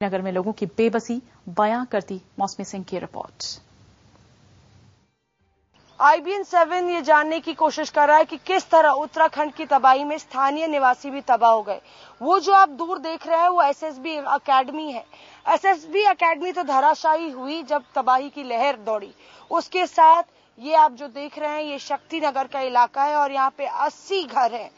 नगर में लोगों की बेबसी बयां करती मौसमी सिंह की रिपोर्ट। IBN 7 ये जानने की कोशिश कर रहा है कि किस तरह उत्तराखंड की तबाही में स्थानीय निवासी भी तबाह हो गए। वो जो आप दूर देख रहे हैं वो SSB अकेडमी है। SSB अकेडमी तो धराशायी हुई जब तबाही की लहर दौड़ी। उसके साथ ये आप जो देख रहे हैं ये शक्ति नगर का इलाका है और यहाँ पे 80 घर हैं।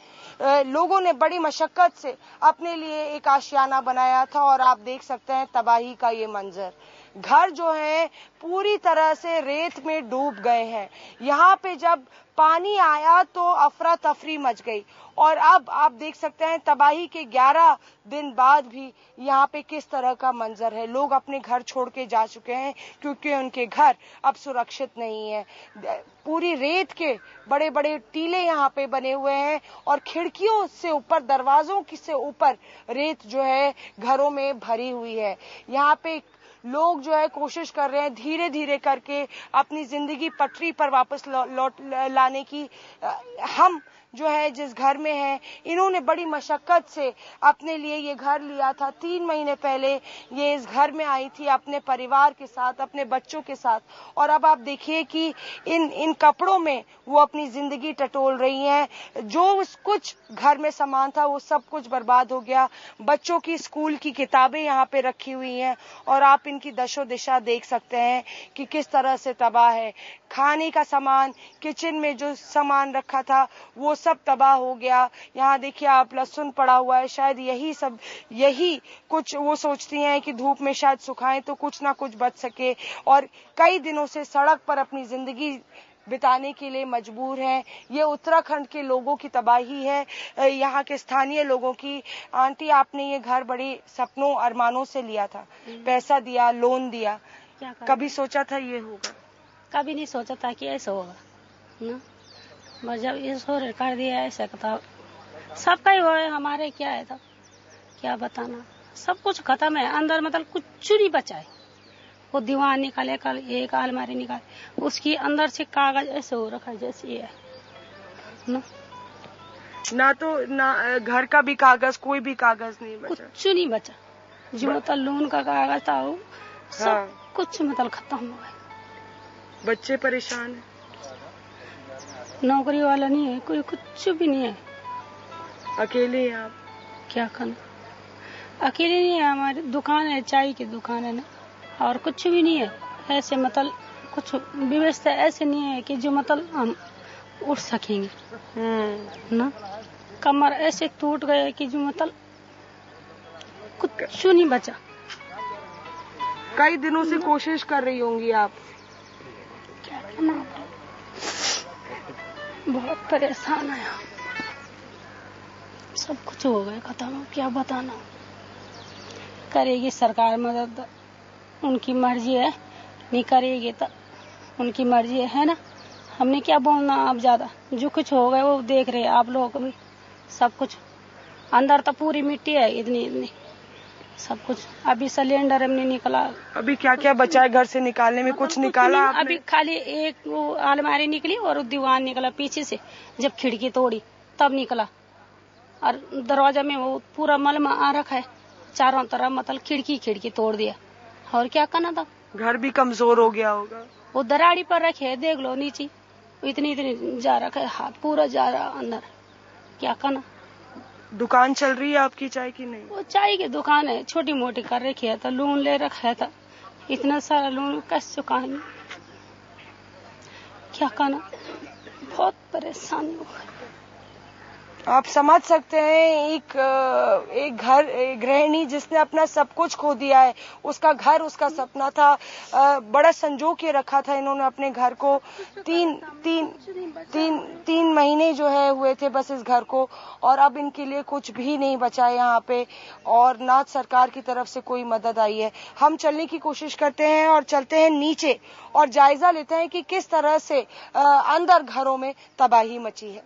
लोगों ने बड़ी मशक्कत से अपने लिए एक आशियाना बनाया था और आप देख सकते हैं तबाही का ये मंजर। घर जो है पूरी तरह से रेत में डूब गए हैं। यहाँ पे जब पानी आया तो अफरा तफरी मच गई और अब आप देख सकते हैं तबाही के 11 दिन बाद भी यहाँ पे किस तरह का मंजर है। लोग अपने घर छोड़ के जा चुके हैं क्योंकि उनके घर अब सुरक्षित नहीं है। पूरी रेत के बड़े बड़े टीले यहाँ पे बने हुए हैं और खिड़कियों से ऊपर, दरवाजों से ऊपर रेत जो है घरों में भरी हुई है। यहाँ पे लोग जो है कोशिश कर रहे हैं धीरे धीरे करके अपनी जिंदगी पटरी पर वापस लौट लाने की। हम जो है जिस घर में है इन्होंने बड़ी मशक्कत से अपने लिए ये घर लिया था। 3 महीने पहले ये इस घर में आई थी अपने परिवार के साथ, अपने बच्चों के साथ और अब आप देखिए कि इन कपड़ों में वो अपनी जिंदगी टटोल रही हैं। जो कुछ घर में सामान था वो सब कुछ बर्बाद हो गया। बच्चों की स्कूल की किताबें यहाँ पे रखी हुई हैं और आप इनकी दशो दिशा देख सकते हैं कि किस तरह से तबाह है। खाने का सामान, किचन में जो सामान रखा था वो सब तबाह हो गया। यहाँ देखिए आप लहसुन पड़ा हुआ है। शायद यही कुछ वो सोचती हैं कि धूप में शायद सुखाएं तो कुछ ना कुछ बच सके और कई दिनों से सड़क पर अपनी जिंदगी बिताने के लिए मजबूर हैं। ये उत्तराखंड के लोगों की तबाही है, यहाँ के स्थानीय लोगों की। आंटी, आपने ये घर बड़ी सपनों अरमानों से लिया था, पैसा दिया, लोन दिया, कभी सोचा था ये होगा? कभी नहीं सोचा था कि ऐसा होगा ना। बस जब इसको कर दिया ऐसा था, सबका ही हुआ है, हमारे क्या है था क्या बताना। सब कुछ खत्म है अंदर, मतलब कुछ नहीं बचा है। वो दीवार निकाले, कल एक अलमारी निकाले, उसकी अंदर से कागज ऐसे हो रखा है जैसे ये है ना घर का भी कागज, कोई भी कागज नहीं बचा, कुछ नहीं बचा। जो मतलब लोन का कागज था वो सब कुछ मतलब खत्म हो गया। बच्चे परेशान है, नौकरी वाला नहीं है, कोई कुछ भी नहीं है। अकेले हैं आप? क्या करना, अकेले नहीं है। हमारी दुकान है, चाय की दुकान है ना, और कुछ भी नहीं है। ऐसे मतलब कुछ व्यवस्था ऐसे नहीं है कि जो मतलब हम उठ सकेंगे ना। कमर ऐसे टूट गए कि जो मतलब कुछ नहीं बचा। कई दिनों से कोशिश कर रही होंगी आप? क्या करना, बहुत परेशान है। सब कुछ हो गया खत्म, क्या बताना। करेगी सरकार मदद, उनकी मर्जी है, नहीं करेगी तो उनकी मर्जी है ना। हमने क्या बोलना अब ज्यादा। जो कुछ हो गया वो देख रहे आप लोग भी। सब कुछ अंदर तो पूरी मिट्टी है, इतनी सब कुछ। अभी सिलेंडर हमने निकला। अभी क्या क्या बचा है घर से निकालने में? कुछ निकाला आपने? अभी खाली एक वो अलमारी निकली और दीवान निकला पीछे से। जब खिड़की तोड़ी तब निकला और दरवाजा में वो पूरा मलमा आ रखा है चारों तरफ, मतलब खिड़की तोड़ दिया। और क्या करना था। घर भी कमजोर हो गया होगा। वो दराड़ी पर रखे है, देख लो नीचे इतनी जा रखा है, हाथ पूरा जा रहा अंदर। क्या करना। दुकान चल रही है आपकी चाय की? नहीं, वो चाय की दुकान है, छोटी मोटी कर रखी है। तो लोन ले रखा है, था इतना सारा लोन कैसे चुकाएंगे। क्या करना, बहुत परेशानी हो गई। आप समझ सकते हैं एक गृहिणी जिसने अपना सब कुछ खो दिया है। उसका घर उसका सपना था, बड़ा संजो के रखा था इन्होंने अपने घर को। तीन महीने जो है हुए थे बस इस घर को और अब इनके लिए कुछ भी नहीं बचा है यहाँ पे और ना सरकार की तरफ से कोई मदद आई है। हम चलने की कोशिश करते हैं और चलते हैं नीचे और जायजा लेते हैं कि किस तरह से अंदर घरों में तबाही मची है।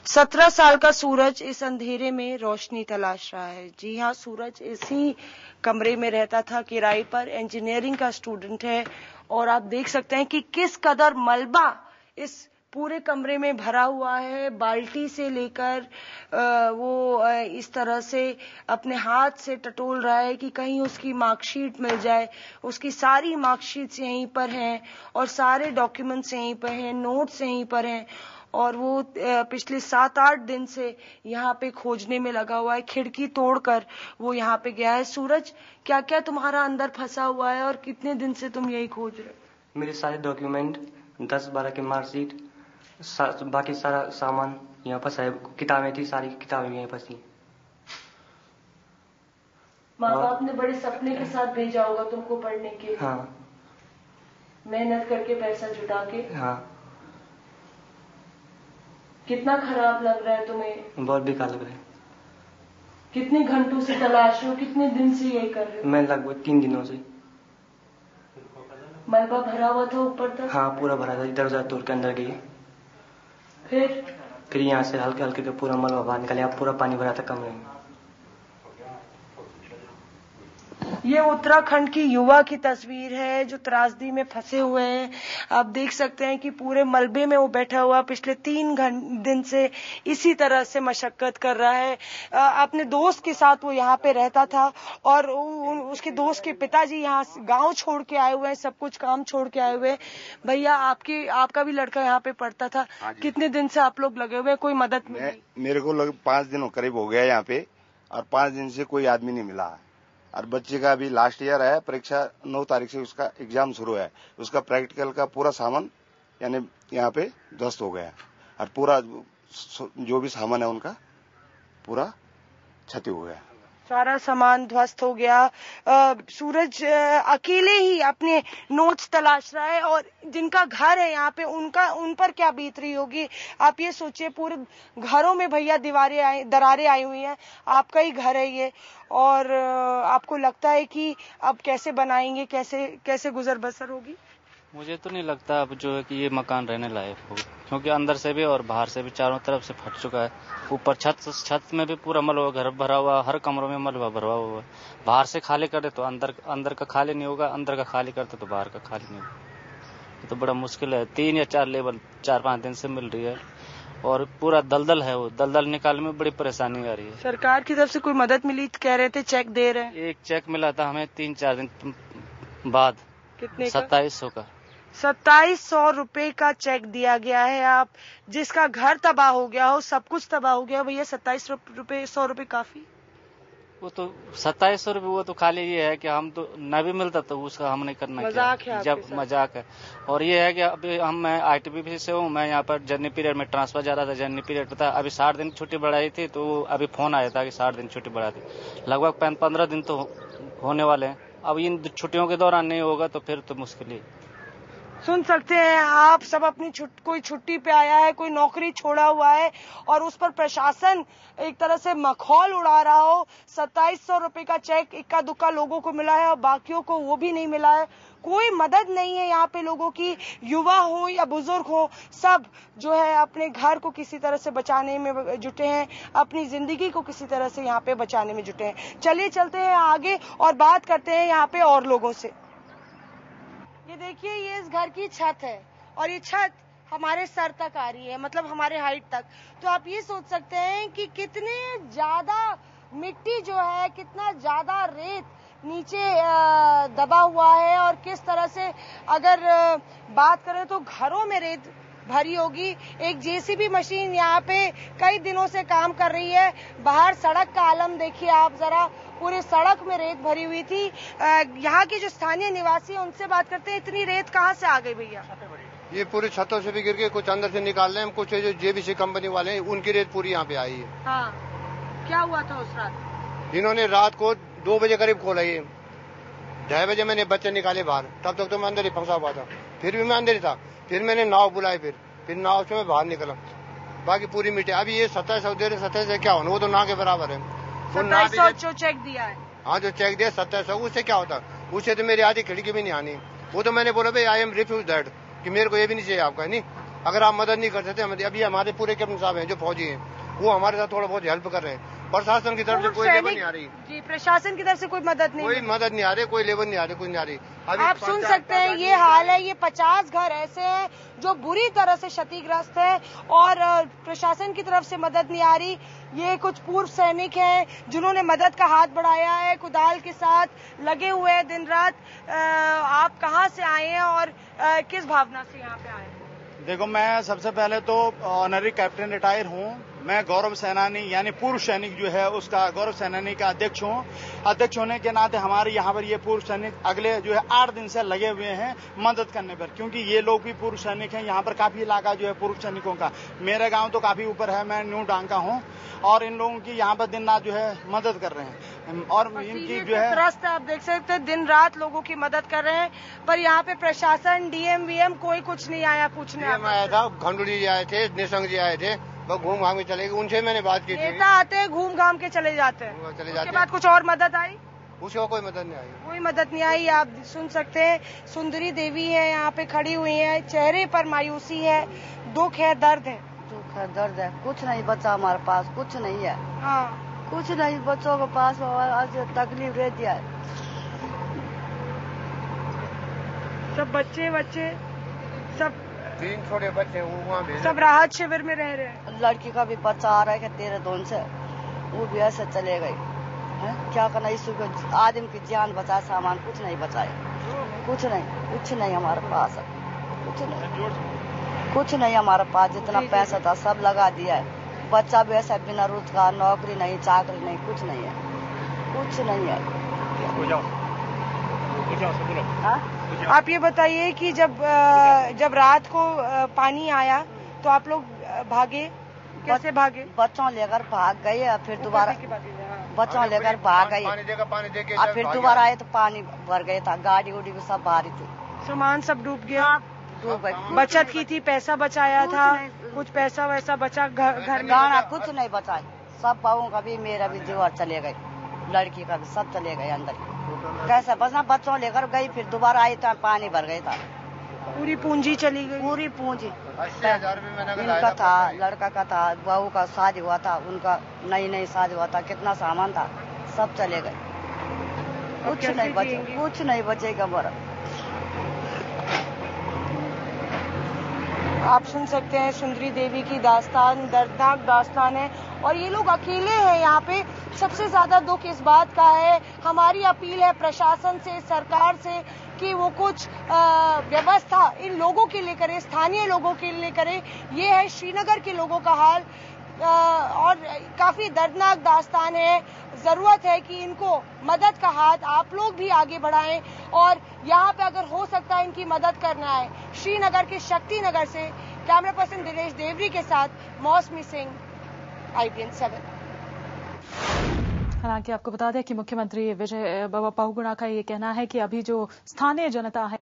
17 साल का सूरज इस अंधेरे में रोशनी तलाश रहा है। जी हाँ, सूरज इसी कमरे में रहता था किराए पर। इंजीनियरिंग का स्टूडेंट है और आप देख सकते हैं कि किस कदर मलबा इस पूरे कमरे में भरा हुआ है। बाल्टी से लेकर वो इस तरह से अपने हाथ से टटोल रहा है कि कहीं उसकी मार्कशीट मिल जाए। उसकी सारी मार्कशीट्स यहीं पर हैं और सारे डॉक्यूमेंट्स यहीं पर हैं, नोट्स यहीं पर हैं और वो पिछले 7-8 दिन से यहाँ पे खोजने में लगा हुआ है। खिड़की तोड़कर वो यहाँ पे गया है। सूरज, क्या क्या तुम्हारा अंदर फंसा हुआ है और कितने दिन से तुम यही खोज रहे हो? मेरे सारे डॉक्यूमेंट, 10-12 की मार्कशीट, बाकी सारा सामान यहाँ फंसा है। किताबें थी, सारी किताबें भी यहीं फंसी। माँ बाप ने बड़े सपने के साथ भेजा होगा तुमको पढ़ने के। हाँ, मेहनत करके पैसा जुटा के। हाँ। कितना खराब लग रहा है तुम्हें? बहुत बेकार लग रहा है। कितने घंटों से तलाश रहे हो? कितने दिन से यही कर रहे हो? मैं लगभग 3 दिनों से। मलबा भरा हुआ था ऊपर तक? हाँ, पूरा भरा था। इधर उधर तोड़ के अंदर गई। फिर यहाँ से हल्के हल्के के पूरा मलबा बाहर निकले। पूरा पानी भरा था कमरे में। ये उत्तराखंड की युवा की तस्वीर है जो त्रासदी में फंसे हुए हैं। आप देख सकते हैं कि पूरे मलबे में वो बैठा हुआ पिछले 3 दिन से इसी तरह से मशक्कत कर रहा है। अपने दोस्त के साथ वो यहाँ पे रहता था और उसके दोस्त के पिताजी यहाँ गांव छोड़ के आए हुए हैं, सब कुछ काम छोड़ के आए हुए हैं। भैया, आपका भी लड़का यहाँ पे पढ़ता था। कितने दिन से आप लोग लगे हुए हैं? कोई मदद मिली? मेरे को 5 दिन करीब हो गया यहाँ पे और 5 दिन से कोई आदमी नहीं मिला। और बच्चे का अभी लास्ट ईयर है, परीक्षा 9 तारीख से उसका एग्जाम शुरू है। उसका प्रैक्टिकल का पूरा सामान यानी यहाँ पे ध्वस्त हो गया और पूरा जो भी सामान है उनका पूरा क्षति हो गया। सारा सामान ध्वस्त हो गया। सूरज अकेले ही अपने नोट्स तलाश रहा है और जिनका घर है यहाँ पे उन पर क्या बीत रही होगी। आप ये सोचिए, पूरे घरों में भैया दरारें आई हुई हैं। आपका ही घर है ये और आपको लगता है कि अब कैसे बनाएंगे, कैसे गुजर बसर होगी? मुझे तो नहीं लगता अब जो है कि ये मकान रहने लायक हो, क्योंकि अंदर से भी और बाहर से भी चारों तरफ से फट चुका है। ऊपर छत में भी पूरा मलबा घर भरा हुआ, हर कमरों में मलबा भरा हुआ है। बाहर से खाली कर दे तो अंदर का खाली नहीं होगा, अंदर का खाली करते तो बाहर का खाली नहीं होगा। ये तो बड़ा मुश्किल है। 3 या 4 लेबर 4-5 दिन से मिल रही है और पूरा दलदल है। वो दलदल निकालने में बड़ी परेशानी आ रही है। सरकार की तरफ से कोई मदद मिली? कह रहे थे चेक दे रहे हैं। एक चेक मिला था हमें 3-4 दिन बाद। कितने? 2700 का। 2700 रुपए का चेक दिया गया है। आप जिसका घर तबाह हो गया हो, सब कुछ तबाह हो गया हो, भैया 2700 रुपए काफी? वो तो 2700 रुपये वो तो खाली ये है कि हम तो न भी मिलता तो उसका हम नहीं करना। मजाक है जब मजाक है। और ये है कि अभी मैं ITBP से हूँ। मैं यहाँ पर जनवरी पीरियड में ट्रांसफर जा रहा था। जनवरी पीरियड था, अभी 60 दिन छुट्टी बढ़ाई थी तो अभी फोन आया था कि 60 दिन छुट्टी बढ़ा दी। लगभग 15 दिन तो होने वाले हैं। अब इन छुट्टियों के दौरान नहीं होगा तो फिर तो मुश्किल ही। सुन सकते हैं आप, सब अपनी कोई छुट्टी पे आया है, कोई नौकरी छोड़ा हुआ है और उस पर प्रशासन एक तरह से मखौल उड़ा रहा हो। 2700 रुपए का चेक इक्का दुक्का लोगों को मिला है और बाकियों को वो भी नहीं मिला है। कोई मदद नहीं है यहाँ पे लोगों की। युवा हो या बुजुर्ग हो, सब जो है अपने घर को किसी तरह से बचाने में जुटे हैं, अपनी जिंदगी को किसी तरह से यहाँ पे बचाने में जुटे हैं। चलिए चलते हैं आगे और बात करते हैं यहाँ पे और लोगों से। ये देखिए, ये इस घर की छत है और ये छत हमारे सर तक आ रही है, मतलब हमारे हाइट तक। तो आप ये सोच सकते हैं कि कितने ज्यादा मिट्टी जो है, कितना ज्यादा रेत नीचे दबा हुआ है और किस तरह से अगर बात करें तो घरों में रेत भरी होगी। एक JCB मशीन यहाँ पे कई दिनों से काम कर रही है। बाहर सड़क का आलम देखिए आप जरा, पूरे सड़क में रेत भरी हुई थी। यहाँ के जो स्थानीय निवासी हैं उनसे बात करते हैं, इतनी रेत कहाँ से आ गई भैया? ये पूरी छतों से भी गिर के कुछ अंदर से निकाल रहे हैं, कुछ जो JBC कंपनी वाले हैं उनकी रेत पूरी यहाँ पे आई है। हाँ, क्या हुआ था उस रात? इन्होंने रात को 2 बजे करीब खोला। ये 2:30 बजे मैंने बच्चे निकाले बाहर, तब तक तो मैं अंदर ही फंसा हुआ था। फिर भी मैं अंदर ही था। फिर मैंने नाव बुलाई, फिर नाव से मैं बाहर निकला। बाकी पूरी मिट्टी अभी ये 2700 से क्या होना, वो तो ना के बराबर है। 2700 चेक दिया है। हाँ, जो चेक दिया 2700, उससे क्या होता? उससे तो मेरी आधी खिड़की भी नहीं आनी। वो तो मैंने बोला भाई आई एम रिफ्यूज दैट, कि मेरे को ये भी नहीं चाहिए आपका। नहीं, अगर आप मदद नहीं कर सकते, अभी हमारे पूरे कैप्टन साहब हैं जो फौजी हैं, वो हमारे साथ थोड़ा बहुत हेल्प कर रहे हैं। प्रशासन की तरफ से कोई लेबर नहीं आ रही जी, प्रशासन की तरफ से कोई मदद नहीं, कोई मदद नहीं आ रही, कोई लेबर नहीं आ रही, कुछ नहीं आ रही। आप सुन सकते हैं ये हाल है। ये 50 घर ऐसे हैं जो बुरी तरह से क्षतिग्रस्त है और प्रशासन की तरफ से मदद नहीं आ रही। ये कुछ पूर्व सैनिक हैं जिन्होंने मदद का हाथ बढ़ाया है, कुदाल के साथ लगे हुए हैं दिन रात। आप कहाँ से आए हैं और किस भावना से यहाँ पे आए हैं? देखो, मैं सबसे पहले तो ऑनरी कैप्टन रिटायर हूँ। मैं गौरव सेनानी यानी पूर्व सैनिक जो है उसका गौरव सेनानी का अध्यक्ष हूँ। अध्यक्ष होने के नाते हमारे यहाँ पर ये पूर्व सैनिक अगले जो है 8 दिन से लगे हुए हैं मदद करने पर, क्योंकि ये लोग भी पूर्व सैनिक हैं। यहाँ पर काफी इलाका जो है पूर्व सैनिकों का, मेरा गांव तो काफी ऊपर है, मैं न्यू डांका हूँ और इन लोगों की यहाँ पर दिन रात जो है मदद कर रहे हैं और इनकी जो है त्रस्त आप देख सकते हैं, दिन रात लोगों की मदद कर रहे हैं। पर यहाँ पे प्रशासन, डीएम वीएम कोई कुछ नहीं आया पूछने। आया था, खंडूरी जी आए थे, निशंक जी आए थे, वो घूम घाम के चले गए। उनसे मैंने बात की थी। नेता आते हैं, घूम घाम के चले जाते हैं, उसके बाद कुछ और मदद आई? उसको कोई मदद नहीं आई, कोई मदद नहीं आई। आप सुन सकते हैं, सुंदरी देवी है यहाँ पे खड़ी हुई है, चेहरे पर मायूसी है, दुख है, दर्द है। दुख है, दर्द है, कुछ नहीं बचा हमारे पास, कुछ नहीं है। हाँ, कुछ नहीं बच्चों के पास, आज तकलीफ रह दिया है। सब बच्चे सब 3 छोटे बच्चे वहाँ भेजे, सब राहत शिविर में रह रहे हैं। लड़की का भी बच्चा आ रहा है 13 दून से, वो भी ऐसे चले गई। क्या करना, इस आदमी की जान बचा, सामान कुछ नहीं बचाए, कुछ नहीं हमारे पास, कुछ नहीं हमारे पास। जितना पैसा था सब लगा दिया है। बच्चा भी ऐसा बिना रोजगार, नौकरी नहीं, चाकरी नहीं, कुछ नहीं है, कुछ नहीं है। आप ये बताइए कि जब रात को पानी आया तो आप लोग भागे, कैसे भागे? बच्चों लेकर भाग गए, फिर दोबारा बच्चों लेकर भाग गए और फिर दोबारा आए तो पानी भर गया था, गाड़ी उड़ी भी सब भारी थी, सामान सब डूब गया। डूब गई। बचत की थी, पैसा बचाया था, कुछ पैसा वैसा बचा घर में? गाना कुछ नहीं बचा, सब बहू का भी, मेरा भी जोर चले गए, लड़की का भी, सब चले गए अंदर। कैसे बचना, बच्चों लेकर गई, फिर दोबारा आई तो पानी भर गया था, पूरी पूंजी चली गई। पूरी पूंजी 80,000 इनका था, लड़का का था, बहू का शादी हुआ था, उनका नई शादी हुआ था, कितना सामान था, सब चले गए, कुछ नहीं बचे, कुछ नहीं बचेगा मेरा। आप सुन सकते हैं सुंदरी देवी की दास्तान, दर्दनाक दास्तान है और ये लोग अकेले हैं यहाँ पे। सबसे ज्यादा दुख इस बात का है। हमारी अपील है प्रशासन से, सरकार से कि वो कुछ व्यवस्था इन लोगों के लिए करे, स्थानीय लोगों के लिए करे। ये है श्रीनगर के लोगों का हाल और काफी दर्दनाक दास्तान है। जरूरत है कि इनको मदद का हाथ आप लोग भी आगे बढ़ाएं और यहाँ पे अगर हो सकता है इनकी मदद करना है। श्रीनगर के शक्ति नगर से कैमरा पर्सन दिनेश देवरी के साथ मौसमी सिंह, IBN 7। हालांकि आपको बता दें कि मुख्यमंत्री विजय बहुगुणा का ये कहना है कि अभी जो स्थानीय जनता है